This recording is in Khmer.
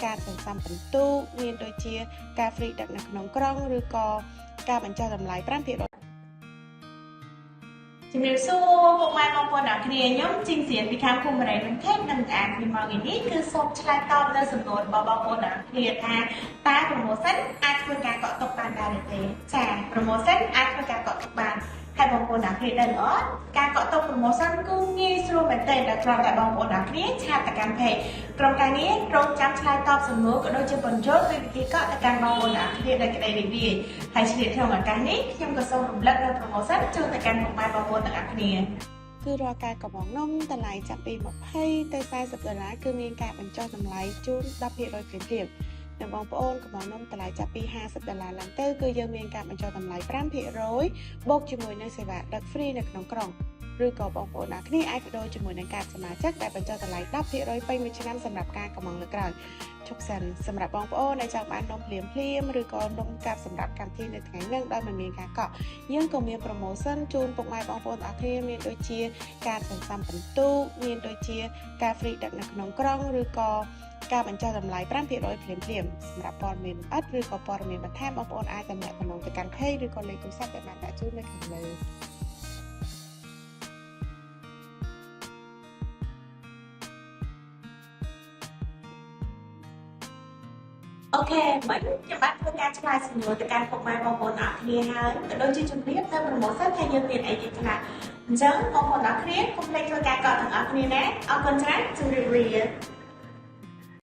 ការសន្សំពិន្ទុមានដូចជាការ free ដឹកនៅក្នុងក្រុងឬក៏ការបញ្ចុះតម្លៃ 5% ជំរាបសួរពុកម៉ែបងប្អូនអ្នកគ្នាខ្ញុំជីងសៀនពីខាងភូមិរ៉េនឹងថេបនឹងអានពីមកនេះគឺសូមឆ្លើយតបនៅសំណួររបស់បងប្អូនអ្នកគ្នាថាតើ promotion អាចធ្វើការកក់ទុកបានដែរឬទេចា promotion អាចធ្វើការកក់ទុកបានហើយបងប្អូនអ្នកគ្នាដឹងអត់ការកក់ទុក promotion គឺងាយស្រួលមែនទែនតែគ្រាន់តែបងប្អូនអ្នកគ្នាឆាតទៅកាន់ page ក្រុមការងាររងចាំឆ្លើយតបសំណួរក៏ដូចជាបញ្យល់ពីវិធីកក់ទៅកាន់បងប្អូនអ្នកគ្នាដោយក្តីរីករាយហើយឆ្លៀតក្នុងឱកាសនេះខ្ញុំក៏សូមរំលឹកនៅ promotion ជូនទៅកាន់ពុកម៉ែបងប្អូនទាំងអស់គ្នាគឺរាល់ការកំងនំតម្លៃចាប់ពី$20ទៅ$40គឺមានការបញ្ចុះតម្លៃជូន 10% ភ្លាមៗនិងបងប្អូនកំងនំតម្លៃចាប់ពី$50ឡើងទៅគឺយើងមានការបញ្ចុះតម្លៃ 5% បូកជាមួយនឹងសេវាដឹក free នៅក្នុងក្រុងឬក៏បងប្អូនអ្នកគ្នាអាចបដូរជាមួយនឹងកាតសមាជិកដែលបញ្ចុះតម្លៃ 10% ពេញមួយឆ្នាំសម្រាប់ការកំងលើក្រោយជប់សិនសម្រាប់បងប្អូនដែលចង់បាននំភ្លាមឬក៏នំកាប់សម្រាប់កម្មវិធីនៅថ្ងៃនេះដោយមិនមានការកក់យើងក៏មាន promotion ជូនពុកម៉ែបងប្អូនអ្នកគ្នាមានដូចជាការសន្សំពិន្ទុមានដូចជាការ free ដឹកនៅក្នុងក្រុងឬក៏ការបញ្ចុះតម្លៃ 5% ភ្លាមៗសម្រាប់ព័ត៌មានលម្អិតឬក៏ព័ត៌មានបន្ថែមបងប្អូនអាចទំនាក់ទំនងទៅកាន់ page ឬក៏លេខទូរស័ព្ទដែលបានដាក់ជូននៅខាងលើអូខេមិនខ្ញុំបានធ្វើការឆ្លើយសំណួរទៅកាន់ពុកម៉ែបងប្អូនអ្នកគ្នាហើយក៏ដូចជាជំរាបទៅ promotion ថាយើងមានអីទៀតខ្លះអញ្ចឹងបងប្អូនអ្នកគ្នាកុំភ្លេចធ្វើការកក់ទាំងអស់គ្នាណាអរគុណច្រើនជម្រាបលា